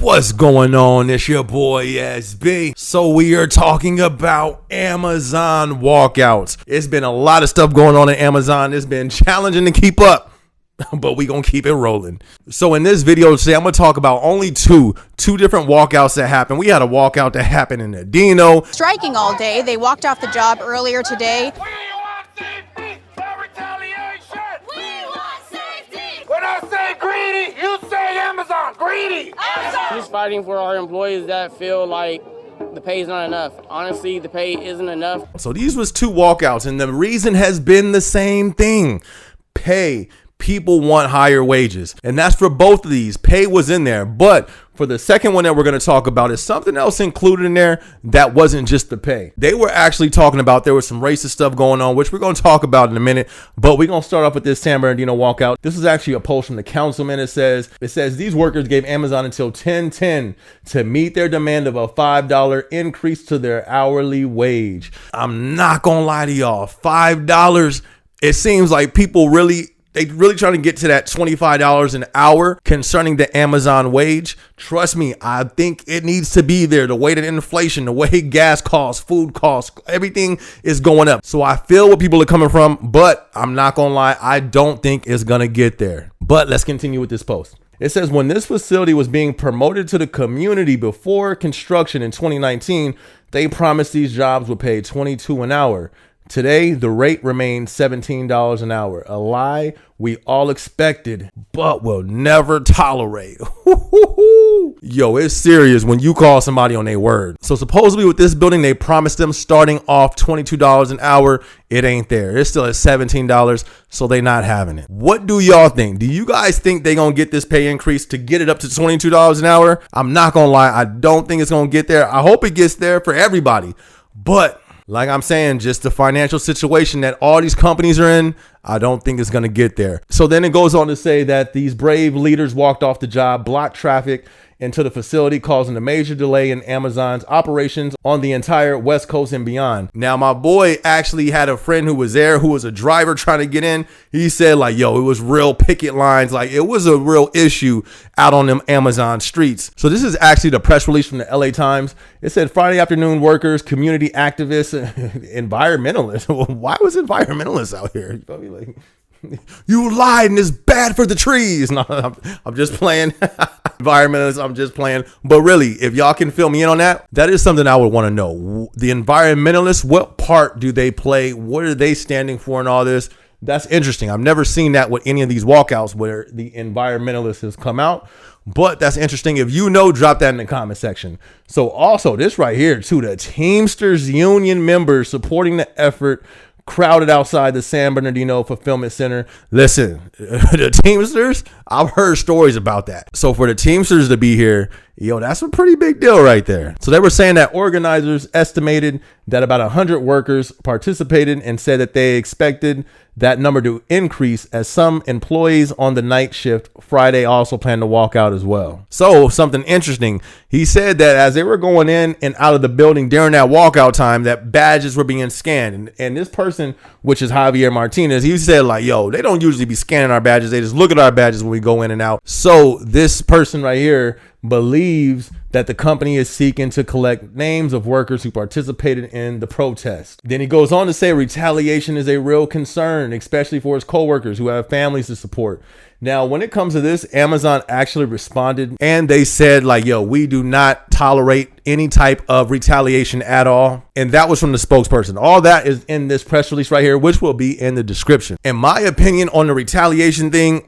What's going on? It's your boy SB. So we are talking about Amazon walkouts. It's been a lot of stuff going on in Amazon. It's been challenging to keep up, but we gonna keep it rolling. So in this video today, I'm gonna talk about only two different walkouts that happened. We had a walkout that happened in Adino. Striking all day. They walked off the job earlier today. We want safety, no retaliation. We want safety. When I say greedy, you say Amazon. Greedy. Amazon. Just fighting for our employees that feel like the pay is not enough. Honestly, the pay isn't enough. So these was two walkouts, and the reason has been the same thing: pay. People want higher wages, and that's for both of these. Pay was in there, but for the second one that we're going to talk about is something else included in there that wasn't just the pay. They were actually talking about there was some racist stuff going on, which we're going to talk about in a minute, but we're going to start off with this San Bernardino walkout. This is actually a post from the councilman. It says these workers gave Amazon until 10/10 to meet their demand of a $5 increase to their hourly wage. I'm not going to lie to y'all, $5. It seems like people really trying to get to that $25 an hour concerning the Amazon wage. Trust me, I think it needs to be there. The way that inflation, the way gas costs, food costs, everything is going up. So I feel where people are coming from, but I'm not going to lie, I don't think it's going to get there. But let's continue with this post. It says, when this facility was being promoted to the community before construction in 2019, they promised these jobs would pay $22 an hour. Today, the rate remains $17 an hour, a lie we all expected, but will never tolerate. Yo, it's serious when you call somebody on their word. So supposedly with this building, they promised them starting off $22 an hour. It ain't there. It's still at $17, so they not having it. What do y'all think? Do you guys think they gonna get this pay increase to get it up to $22 an hour? I'm not gonna lie, I don't think it's gonna get there. I hope it gets there for everybody, but like I'm saying, just the financial situation that all these companies are in, I don't think it's going to get there. So then it goes on to say that these brave leaders walked off the job, blocked traffic into the facility, causing a major delay in Amazon's operations on the entire West Coast and beyond. Now, my boy actually had a friend who was there, who was a driver trying to get in. He said like, yo, it was real picket lines. Like it was a real issue out on them Amazon streets. So this is actually the press release from the LA Times. It said Friday afternoon, workers, community activists, environmentalists. Why was environmentalists out here? You feel me? Like, you lied and it's bad for the trees. No, I'm just playing. Environmentalists, I'm just playing. But really, if y'all can fill me in on that, that is something I would want to know. The environmentalists, what part do they play? What are they standing for in all this? That's interesting. I've never seen that with any of these walkouts where the environmentalists has come out. But that's interesting. If you know, drop that in the comment section. So also this right here too, the Teamsters Union members supporting the effort crowded outside the San Bernardino Fulfillment Center. Listen, the Teamsters, I've heard stories about that. So for the Teamsters to be here, yo, that's a pretty big deal right there. So they were saying that organizers estimated that about 100 workers participated and said that they expected that number to increase as some employees on the night shift Friday also plan to walk out as well. So something interesting, he said that as they were going in and out of the building during that walkout time, that badges were being scanned. And this person, which is Javier Martinez, he said like, yo, they don't usually be scanning our badges. They just look at our badges when we go in and out. So this person right here believes that the company is seeking to collect names of workers who participated in the protest. Then he goes on to say retaliation is a real concern, especially for his coworkers who have families to support. Now, when it comes to this, Amazon actually responded and they said like, yo, we do not tolerate any type of retaliation at all. And that was from the spokesperson. All that is in this press release right here, which will be in the description. In my opinion on the retaliation thing,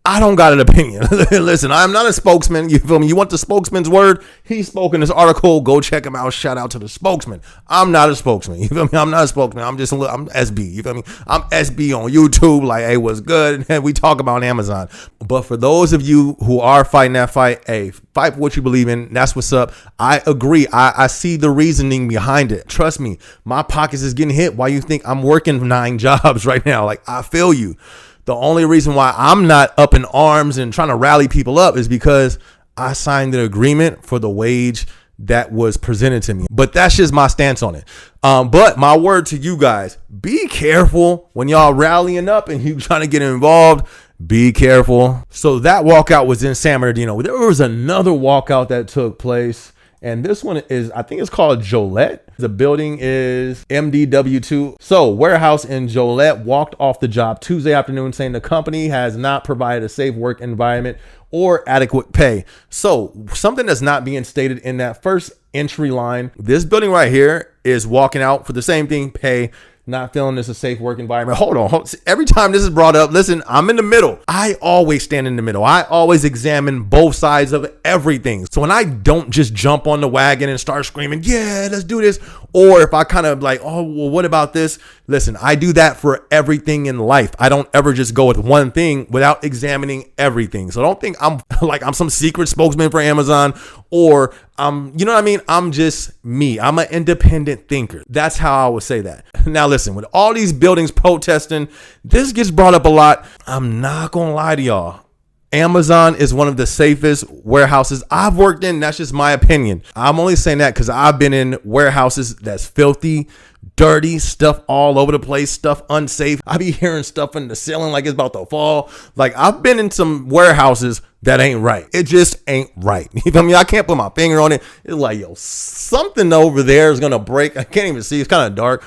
I don't got an opinion. Listen, I'm not a spokesman. You feel me? You want the spokesman's word? He spoke in this article. Go check him out. Shout out to the spokesman. I'm not a spokesman. You feel me? I'm not a spokesman. I'm SB. You feel me? I'm SB on YouTube. Like, hey, what's good? And we talk about Amazon. But for those of you who are fighting that fight, hey, fight for what you believe in. That's what's up. I agree. I see the reasoning behind it. Trust me, my pockets is getting hit. Why you think I'm working 9 jobs right now? Like, I feel you. The only reason why I'm not up in arms and trying to rally people up is because I signed the agreement for the wage that was presented to me. But that's just my stance on it. But my word to you guys, be careful when y'all rallying up and you trying to get involved. Be careful. So that walkout was in San Bernardino. There was another walkout that took place, and this one is, I think it's called Joliet. The building is MDW2. So warehouse in Joliet walked off the job Tuesday afternoon saying the company has not provided a safe work environment or adequate pay. So something that's not being stated in that first entry line. This building right here is walking out for the same thing, pay, not feeling this a safe work environment. Hold on. Every time this is brought up, listen, I'm in the middle. I always stand in the middle. I always examine both sides of everything. So when I don't just jump on the wagon and start screaming, yeah, let's do this. Or if I kind of like, oh, well, what about this? Listen, I do that for everything in life. I don't ever just go with one thing without examining everything. So don't think I'm some secret spokesman for Amazon, or you know what I mean? I'm just me. I'm an independent thinker. That's how I would say that. Now listen, with all these buildings protesting, this gets brought up a lot. I'm not gonna lie to y'all. Amazon is one of the safest warehouses I've worked in. That's just my opinion. I'm only saying that because I've been in warehouses that's filthy, dirty, stuff all over the place, stuff unsafe. I be hearing stuff in the ceiling like it's about to fall. Like, I've been in some warehouses that ain't right. It just ain't right. You feel me? I can't put my finger on it. It's like, yo, something over there is gonna break. I can't even see. It's kind of dark,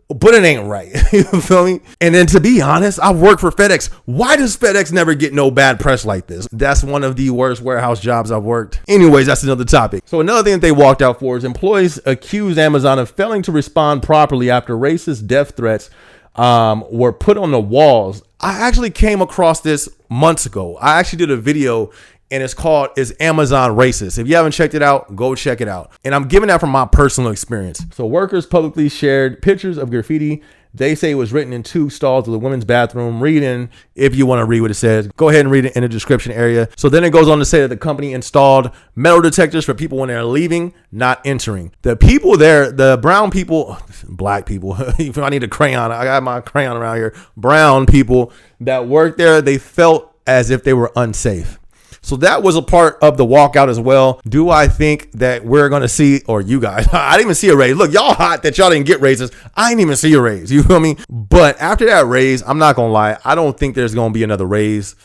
but it ain't right. You feel me? And then to be honest, I've worked for FedEx. Why does FedEx never get no bad press like this? That's one of the worst warehouse jobs I've worked. Anyways, that's another topic. So another thing that they walked out for is employees accused Amazon of failing to respond properly after racist death threats were put on the walls. I actually came across this months ago. I actually did a video, and it's called "Is Amazon Racist?" If you haven't checked it out, go check it out. And I'm giving that from my personal experience. So workers publicly shared pictures of graffiti. They say it was written in 2 stalls of the women's bathroom. Read in if you want to read what it says. Go ahead and read it in the description area. So then it goes on to say that the company installed metal detectors for people when they're leaving, not entering. The people there, the brown people, black people, if I need a crayon, I got my crayon around here. Brown people that worked there, they felt as if they were unsafe. So that was a part of the walkout as well. Do I think that we're going to see, or you guys, I didn't even see a raise. Look, y'all hot that y'all didn't get raises. I didn't even see a raise. You feel me? But after that raise, I'm not going to lie. I don't think there's going to be another raise.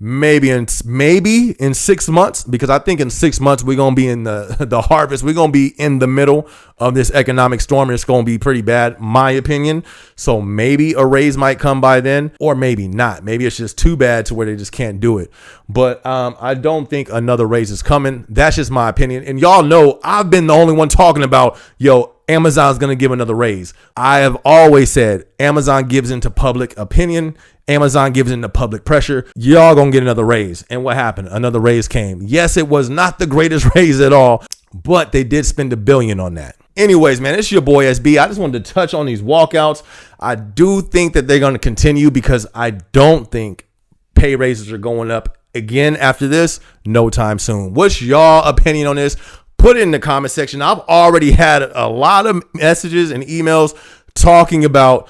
Maybe in 6 months, because I think in 6 months we're gonna be in the harvest. We're gonna be in the middle of this economic storm, and it's gonna be pretty bad, my opinion. So maybe a raise might come by then, or maybe not. Maybe it's just too bad to where they just can't do it. But I don't think another raise is coming. That's just my opinion. And y'all know I've been the only one talking about, yo, Amazon's going to give another raise. I have always said Amazon gives into public opinion. Amazon gives into public pressure. Y'all going to get another raise. And what happened? Another raise came. Yes, it was not the greatest raise at all, but they did spend $1 billion on that. Anyways, man, it's your boy SB. I just wanted to touch on these walkouts. I do think that they're going to continue because I don't think pay raises are going up again after this no time soon. What's y'all opinion on this? Put it in the comment section. I've already had a lot of messages and emails talking about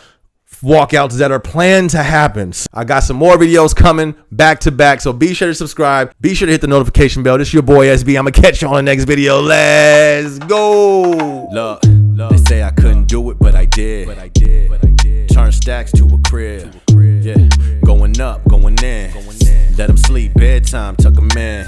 walkouts that are planned to happen. I got some more videos coming back to back, so be sure to subscribe. Be sure to hit the notification bell. This is your boy SB. I'm gonna catch you on the next video. Let's go. Look, they say I couldn't do it, but I did. Turn stacks to a crib. Yeah, going up, going in. Let them sleep, bedtime, tuck them in.